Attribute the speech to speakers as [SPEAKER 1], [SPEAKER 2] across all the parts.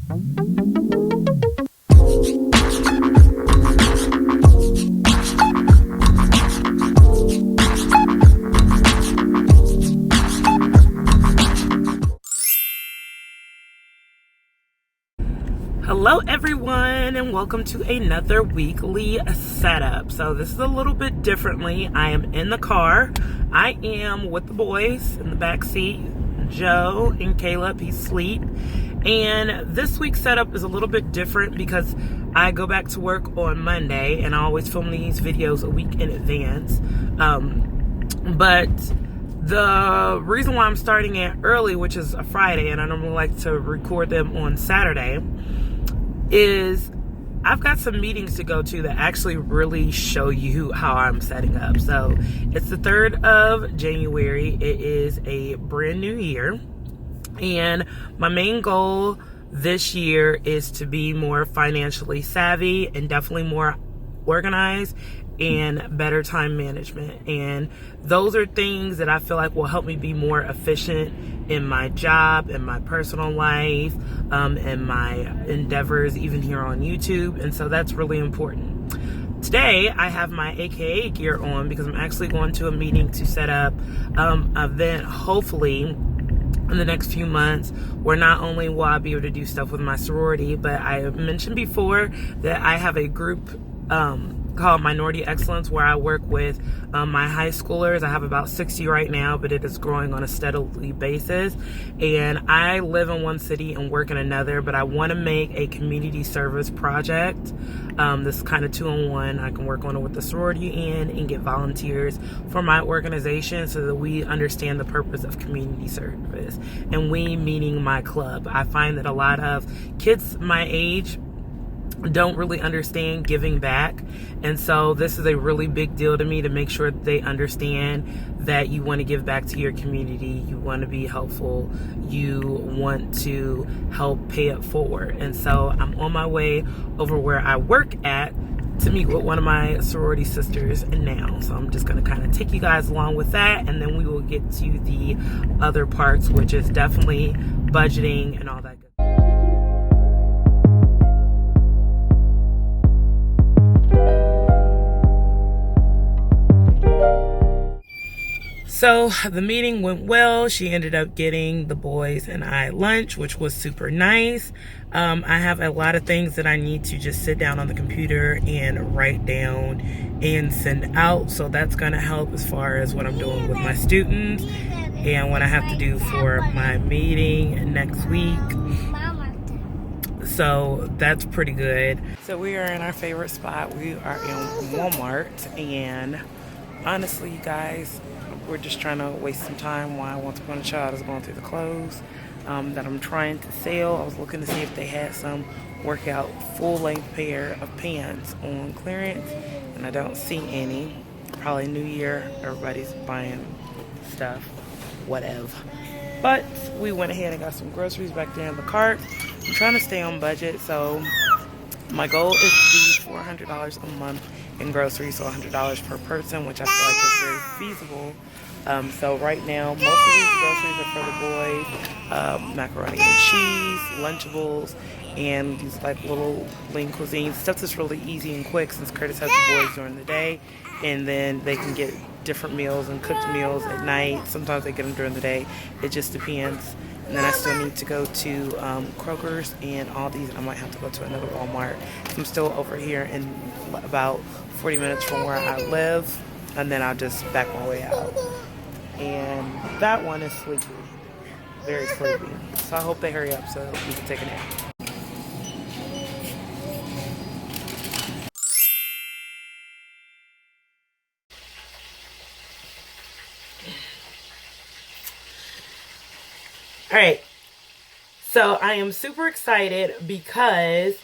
[SPEAKER 1] Hello everyone, and welcome to another weekly setup. So this is a little bit differently. I am in the car. I am with the boys in the back seat, Joe and Caleb. He's asleep. And this week's setup is a little bit different because I go back to work on Monday, and I always film these videos a week in advance. But the reason why I'm starting it early, which is a Friday, and I normally like to record them on Saturday, is I've got some meetings to go to that actually really show you how I'm setting up. So it's the 3rd of January. It is a brand new year. And my main goal this year is to be more financially savvy and definitely more organized and better time management. And those are things that I feel like will help me be more efficient in my job, in my personal life, and my endeavors, even here on YouTube. And so that's really important. Today, I have my AKA gear on because I'm actually going to a meeting to set up an event, hopefully, in the next few months, where not only will I be able to do stuff with my sorority, but I mentioned before that I have a group called Minority Excellence, where I work with my high schoolers. I have about 60 right now, but it is growing on a steadily basis. And I live in one city and work in another, but I want to make a community service project. This is kind of 2-in-1. I can work on it with the sorority and get volunteers for my organization so that we understand the purpose of community service. And we meaning my club. I find that a lot of kids my age don't really understand giving back, and so this is a really big deal to me to make sure that they understand that you want to give back to your community, you want to be helpful, you want to help pay it forward. And so I'm on my way over where I work at to meet with one of my sorority sisters now. So I'm just going to kind of take you guys along with that, and then we will get to the other parts, which is definitely budgeting and all that good. So the meeting went well. She ended up getting the boys and I lunch, which was super nice. I have a lot of things that I need to just sit down on the computer and write down and send out. So that's going to help as far as what I'm doing with my students and what I have to do for my meeting next week. So that's pretty good. So we are in our favorite spot. We are in Walmart, and honestly, you guys, we're just trying to waste some time while Once Upon a Child is going through the clothes that I'm trying to sell. I was looking to see if they had some workout full-length pair of pants on clearance, and I don't see any. Probably New Year, everybody's buying stuff, whatever. But we went ahead and got some groceries back there in the cart. I'm trying to stay on budget, so my goal is to be $400 a month in groceries, so $100 per person, which I feel like is very feasible. So right now, most of these groceries are for the boys. Macaroni and cheese, Lunchables, and these like little lean cuisine stuff that's really easy and quick, since Curtis has the boys during the day, and then they can get different meals and cooked meals at night. Sometimes they get them during the day. It just depends. And then I still need to go to Kroger's and Aldi's. I might have to go to another Walmart. I'm still over here in about 40 minutes from where I live, and then I'll just back my way out. And that one is sleepy, very sleepy. So I hope they hurry up so we can take a nap. All right, so I am super excited because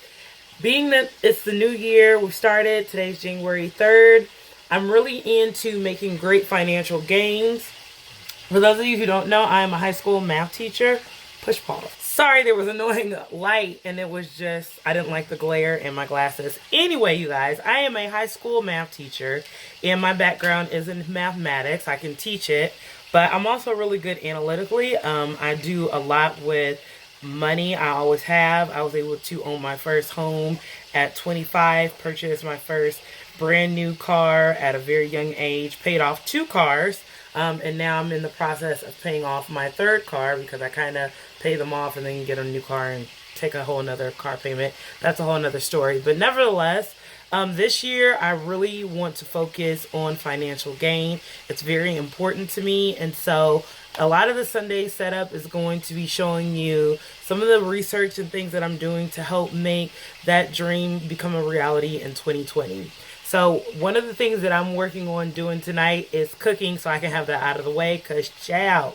[SPEAKER 1] being that it's the new year, we started, today's January 3rd, I'm really into making great financial gains. For those of you who don't know, I am a high school math teacher. Push pause. Sorry, there was annoying light, and it was just, I didn't like the glare in my glasses. Anyway, you guys, I am a high school math teacher, and my background is in mathematics. I can teach it, but I'm also really good analytically. I do a lot with money. I always have. I was able to own my first home at 25, purchase my first brand new car at a very young age, paid off 2 cars, and now I'm in the process of paying off my 3rd car because I kind of pay them off and then get a new car and take a whole nother car payment. That's a whole nother story. But nevertheless, this year I really want to focus on financial gain. It's very important to me, and so a lot of the Sunday setup is going to be showing you some of the research and things that I'm doing to help make that dream become a reality in 2020. So one of the things that I'm working on doing tonight is cooking so I can have that out of the way, because child,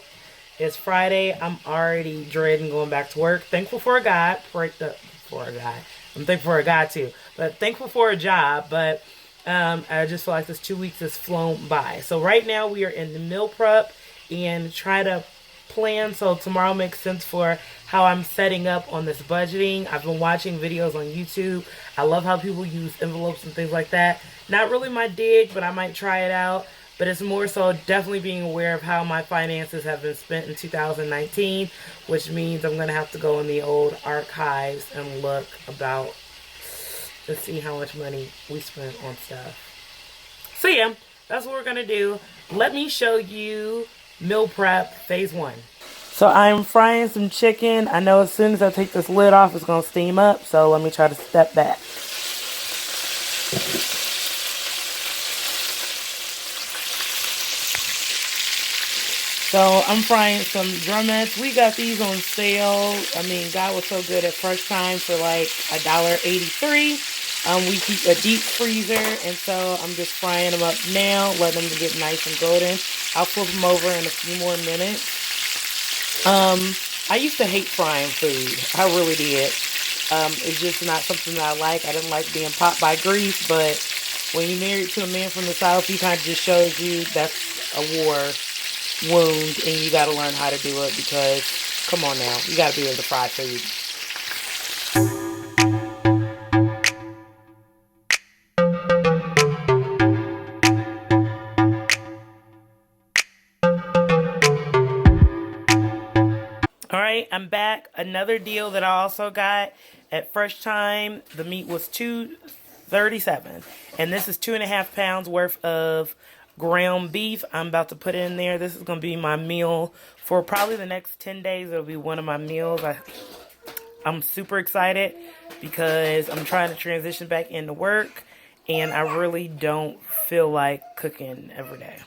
[SPEAKER 1] it's Friday. I'm already dreading going back to work. Thankful for a God. For a guy. I'm thankful for a God too. But thankful for a job. But I just feel like this 2 weeks has flown by. So right now we are in the meal prep and try to plan so tomorrow makes sense for how I'm setting up on this budgeting. I've been watching videos on YouTube. I love how people use envelopes and things like that. Not really my dig, but I might try it out. But it's more so definitely being aware of how my finances have been spent in 2019, which means I'm going to have to go in the old archives and look about to see how much money we spent on stuff. So yeah, that's what we're going to do. Let me show you meal prep phase 1. So I'm frying some chicken. I know as soon as I take this lid off, it's going to steam up. So let me try to step back. So I'm frying some drumettes. We got these on sale. I mean, God was so good at First Time for like $1.83. We keep a deep freezer, and so I'm just frying them up now, letting them get nice and golden. I'll flip them over in a few more minutes. I used to hate frying food. I really did. It's just not something that I like. I didn't like being popped by grease, but when you're married to a man from the South, he kind of just shows you that's a war wound, and you got to learn how to do it because, come on now, you got to be able to fry food. All right, I'm back. Another deal that I also got at First Time, the meat was $2.37, and this is 2.5 pounds worth of ground beef I'm about to put in there. This is going to be my meal for probably the next 10 days. It'll be one of my meals. I'm super excited because I'm trying to transition back into work, and I really don't feel like cooking every day.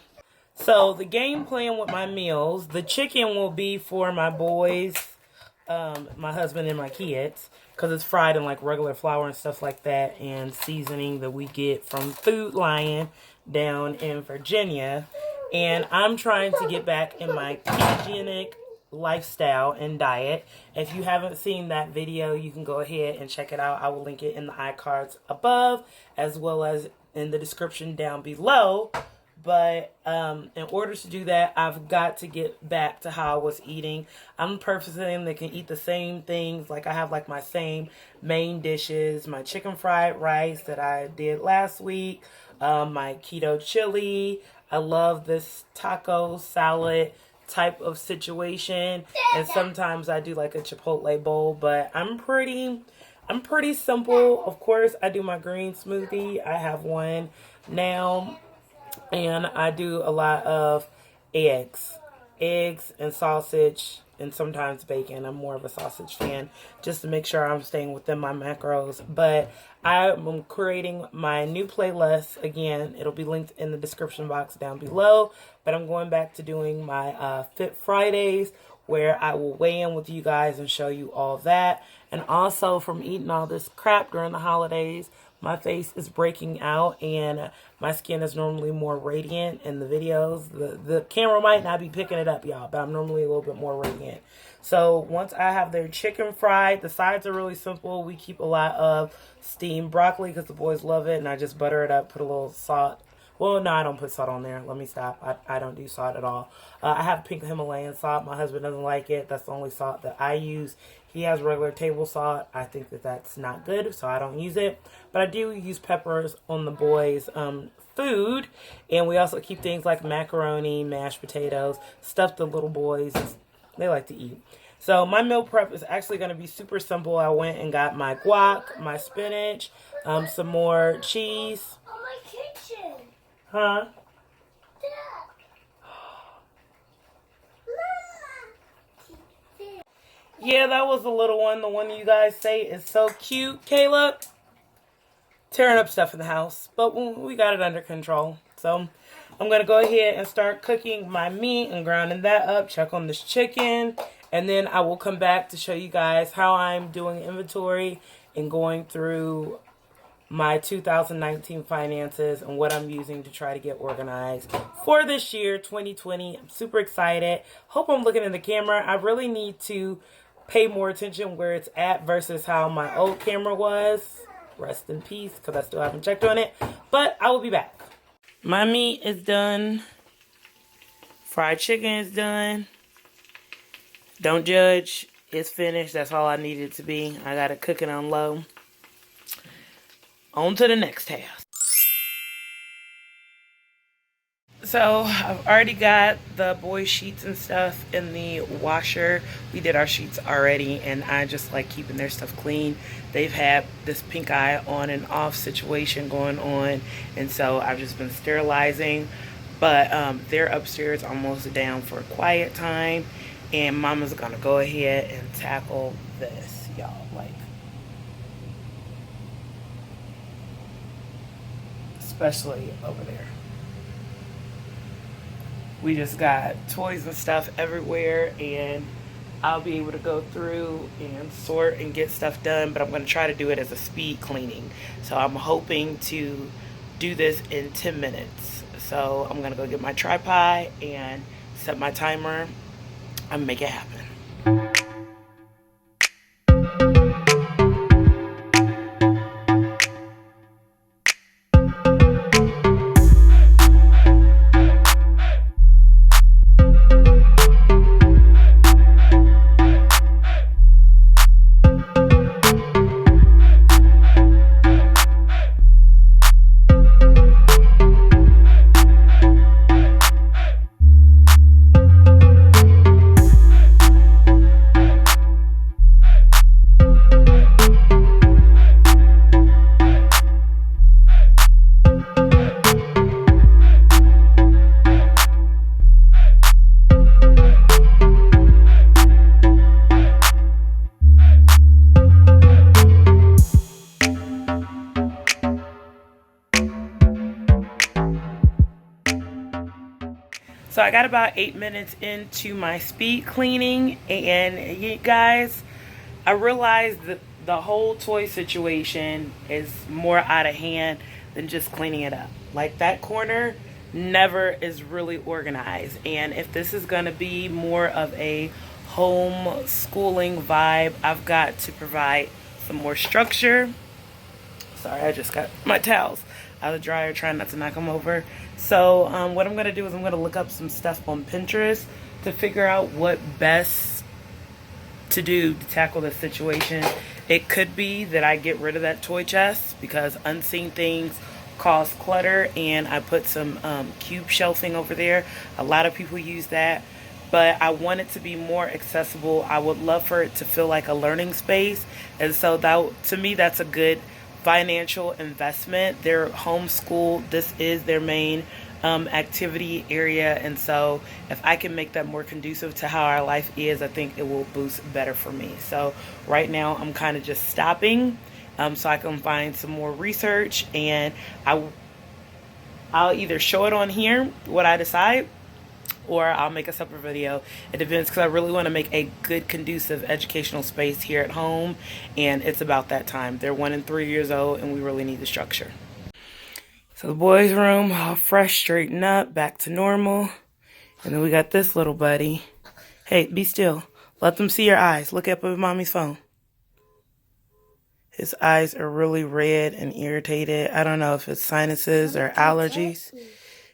[SPEAKER 1] So the game plan with my meals, the chicken will be for my boys, my husband and my kids, because it's fried in like regular flour and stuff like that, and seasoning that we get from Food Lion down in Virginia. And I'm trying to get back in my ketogenic lifestyle and diet. If you haven't seen that video, you can go ahead and check it out. I will link it in the iCards above, as well as in the description down below. But in order to do that, I've got to get back to how I was eating. I'm a person that can eat the same things. Like I have like my same main dishes, my chicken fried rice that I did last week, my keto chili. I love this taco salad type of situation. And sometimes I do like a Chipotle bowl, but I'm pretty simple. Of course, I do my green smoothie. I have one now. And I do a lot of eggs and sausage, and sometimes bacon. I'm more of a sausage fan, just to make sure I'm staying within my macros. But I'm creating my new playlist. Again, it'll be linked in the description box down below. But I'm going back to doing my Fit Fridays, where I will weigh in with you guys and show you all that. And also, from eating all this crap during the holidays, my face is breaking out, and my skin is normally more radiant in the videos. The camera might not be picking it up, y'all, but I'm normally a little bit more radiant. So once I have their chicken fried, the sides are really simple. We keep a lot of steamed broccoli because the boys love it, and I just butter it up, put a little salt. Well, no, I don't put salt on there. Let me stop. I don't do salt at all. I have pink Himalayan salt. My husband doesn't like it. That's the only salt that I use. He has regular table salt. I think that that's not good, so I don't use it. But I do use peppers on the boys' food. And we also keep things like macaroni, mashed potatoes, stuff the little boys, they like to eat. So my meal prep is actually going to be super simple. I went and got my guac, my spinach, some more cheese.
[SPEAKER 2] Oh, my kitchen.
[SPEAKER 1] Huh? Yeah, that was the little one. The one you guys say is so cute. Caleb, tearing up stuff in the house. But we got it under control. So I'm going to go ahead and start cooking my meat and grinding that up. Check on this chicken. And then I will come back to show you guys how I'm doing inventory and going through my 2019 finances and what I'm using to try to get organized for this year, 2020. I'm super excited. Hope I'm looking in the camera. I really need to pay more attention where it's at versus how my old camera was. Rest in peace, because I still haven't checked on it. But I will be back. My meat is done. Fried chicken is done. Don't judge. It's finished. That's all I needed it to be. I got it cooking on low. On to the next task. So I've already got the boys' sheets and stuff in the washer. We did our sheets already, and I just like keeping their stuff clean. They've had this pink eye on and off situation going on, and so I've just been sterilizing. But they're upstairs almost down for a quiet time, and Mama's gonna go ahead and tackle this, y'all. Like, especially over there. We just got toys and stuff everywhere, and I'll be able to go through and sort and get stuff done, but I'm going to try to do it as a speed cleaning. So I'm hoping to do this in 10 minutes. So I'm going to go get my tripod and set my timer and make it happen. So I got about 8 minutes into my speed cleaning, and you guys, I realized that the whole toy situation is more out of hand than just cleaning it up. Like, that corner never is really organized, and if this is going to be more of a home schooling vibe, I've got to provide some more structure. Sorry, I just got my towels out of the dryer, trying not to knock them over. So what I'm going to do is I'm going to look up some stuff on Pinterest to figure out what best to do to tackle this situation. It could be that I get rid of that toy chest because unseen things cause clutter, and I put some cube shelving over there. A lot of people use that, but I want it to be more accessible. I would love for it to feel like a learning space, and so that, to me, that's a good financial investment. They're homeschooled. This is their main activity area, and so if I can make that more conducive to how our life is, I think it will boost better for me. So right now I'm kind of just stopping so I can find some more research, and I'll either show it on here what I decide, or I'll make a separate video. It depends, because I really want to make a good, conducive educational space here at home, and it's about that time. They're 1 and 3 years old, and we really need the structure. So the boys' room, all fresh, straightened up, back to normal. And then we got this little buddy. Hey, be still. Let them see your eyes. Look up at mommy's phone. His eyes are really red and irritated. I don't know if it's sinuses or allergies.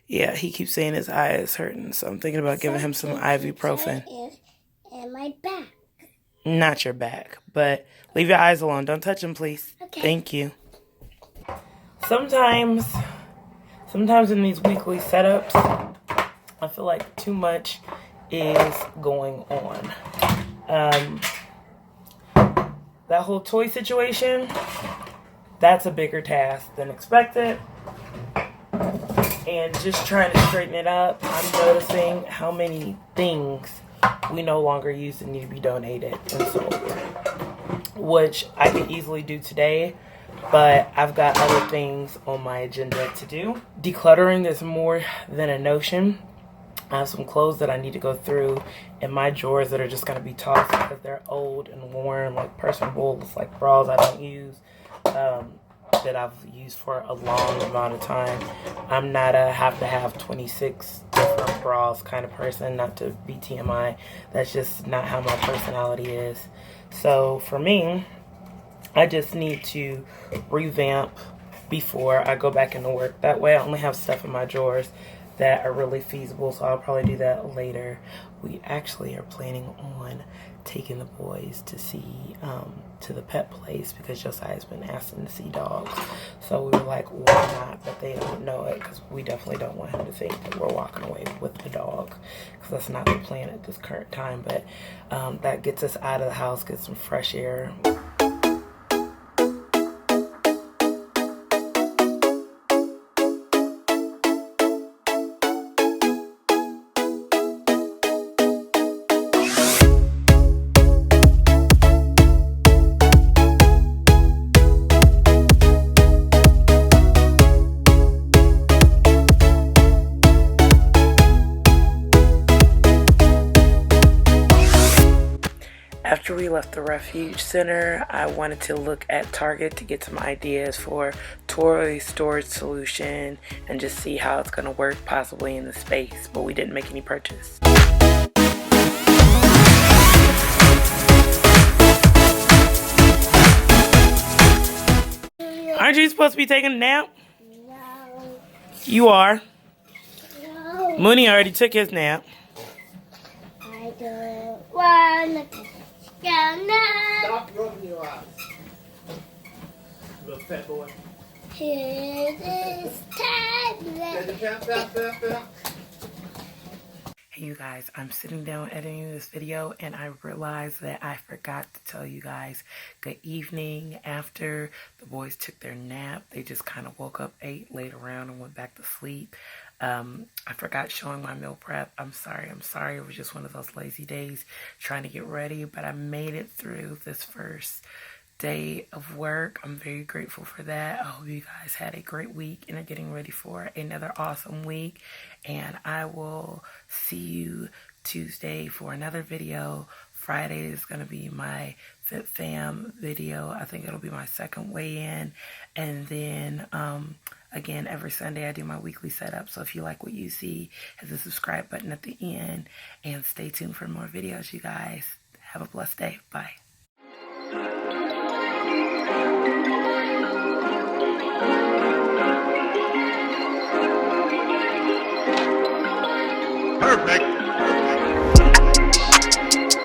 [SPEAKER 1] Yeah, he keeps saying his eye is hurting, so I'm thinking about giving him some ibuprofen.
[SPEAKER 2] And my back.
[SPEAKER 1] Not your back, but leave your eyes alone. Don't touch them, please.
[SPEAKER 2] Okay.
[SPEAKER 1] Thank you. Sometimes in these weekly setups, I feel like too much is going on. That whole toy situation, that's a bigger task than expected. And just trying to straighten it up, I'm noticing how many things we no longer use and need to be donated and sold, which I could easily do today, but I've got other things on my agenda to do. Decluttering is more than a notion. I have some clothes that I need to go through in my drawers that are just going to be tossed because they're old and worn, like person bulls, like bras I don't use, that I've used for a long amount of time. I'm not a have to have 26 different bras kind of person, not to be TMI. That's just not how my personality is. So for me, I just need to revamp before I go back into work. That way I only have stuff in my drawers that are really feasible, so I'll probably do that later. We actually are planning on taking the boys to see to the pet place because Josiah's been asking to see dogs. So we were like, why not? But they don't know it because we definitely don't want him to think that we're walking away with the dog, because that's not the plan at this current time. But that gets us out of the house, get some fresh air. After we left the refuge center, I wanted to look at Target to get some ideas for toy storage solution and just see how it's going to work possibly in the space, but we didn't make any purchase. Aren't you supposed to be taking a nap?
[SPEAKER 2] No.
[SPEAKER 1] You are.
[SPEAKER 2] No.
[SPEAKER 1] Mooney already took his nap.
[SPEAKER 2] I don't want to go now.
[SPEAKER 3] Stop rubbing your eyes. Little fat boy.
[SPEAKER 2] It is time.
[SPEAKER 1] Hey you guys, I'm sitting down editing this video and I realized that I forgot to tell you guys good evening. After the boys took their nap, they just kind of woke up, ate, laid around and went back to sleep. I forgot showing my meal prep. I'm sorry. It was just one of those lazy days trying to get ready, but I made it through this first day of work. I'm very grateful for that. I hope you guys had a great week and are getting ready for another awesome week. And I will see you Tuesday for another video. Friday is going to be my Fit Fam video. I think it'll be my second weigh-in. And then, again, every Sunday I do my weekly setup. So if you like what you see, hit the subscribe button at the end. And stay tuned for more videos, you guys. Have a blessed day. Bye.